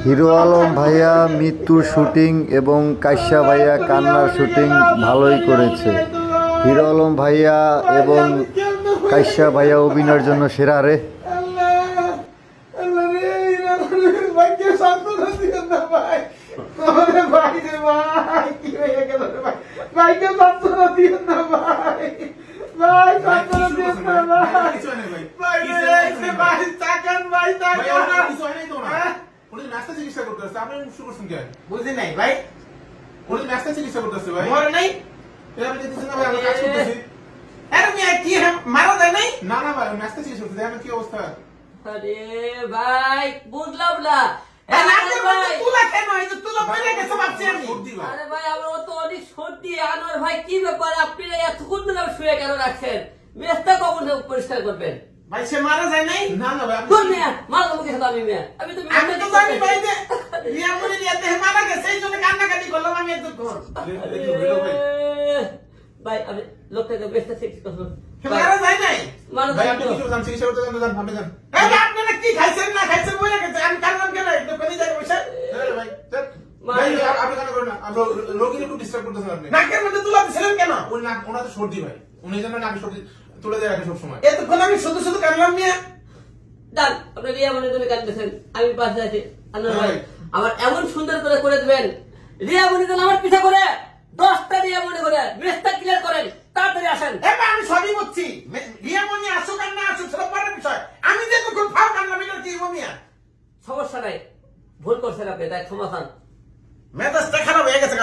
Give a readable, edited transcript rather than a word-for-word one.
Hero Alam ভাইয়া মৃত্যুর shooting এবং কাশ্যা ভাইয়া কান্নার শুটিং ভালোই করেছে। হিরো আলম ভাইয়া এবং কাশ্যা ভাইয়া অভিনয়ের জন্য সেরা রে। নাস্তা চিকিৎসা করতেছে আপনি শুরু করছেন কেন বুঝলি নাই ভাই উনি নাস্তা চিকিৎসা করতেছে ভাই মরে নাই আমি দেখতেছি না ভাই আমরা কাজ করতেছি আরে মিয়া কি মারা যায় নাই না না ভাই নাস্তা চিকিৎসা করতেছে দেখেন কি অবস্থা আরে ভাই বুঝলাম না আরে ভাই আমার তো অনেক সর্দি আনোয়ার ভাই কি ব্যাপার আপনি এতক্ষণ ধরে শুয়ে কেন রাখছেন মেস্তা কখন পরিষ্কার করবেন ভাই সে মারা যায় নাই না না ভাই মারা যাবো কিছু আমি মেয়ে আমি তো জানি ভাই যে মিয়া মনে নিয়ে মারা গেছে এই জন্য কান্নাকাটি করলাম আমি এতক্ষণ ভাই আমি লোকটাকে বেস্ট চিকিৎসা করলাম মারা যায় নাই মারা ভাই যায় আপনি কিছু জান চিকিৎসা করতে জান আপনি জান এই আপনারা কি খাইছেন না খাইছেন বলে গেছে আমি কান্নাম কেন একটু কোনি জায়গায় বসে ভাই ভাই আপনি কেন করেন না আমরা রোগীর একটু ডিস্টার্ব করতেছেন আপনি নাকের মধ্যে তুলা দিছিলেন কেন ওই নাক ওনাদের সর্দি ভাই উনি যেন নাকে সর্দি তুলে দেয় রাখে সব সময় এতক্ষণ আমি শুধু শুধু কান্নাম নিয়ে ডান আপনি রিয়া মনে করে কাঁদতেছেন আমি পাশে আছি আনোয়ার ভাই আমার এমন সুন্দর করে করে দিবেন রিয়া মনে করে আমার পিছা করে 10টা রিয়া মনে করে মেস্তা ক্লিয়ার করেন তাড়াতাড়ি আসেন এবার আমি সবই বুঝছি রিয়া মনে আসুক আর না আসুক সেটা পরের বিষয় আমি যে তখন ফাও কান্নাম এটা কি মিয়া সমস্যা নাই ভুল করছেন আপনি তাই ক্ষমা চান মেজাজটা খারাপ হয়ে গেছে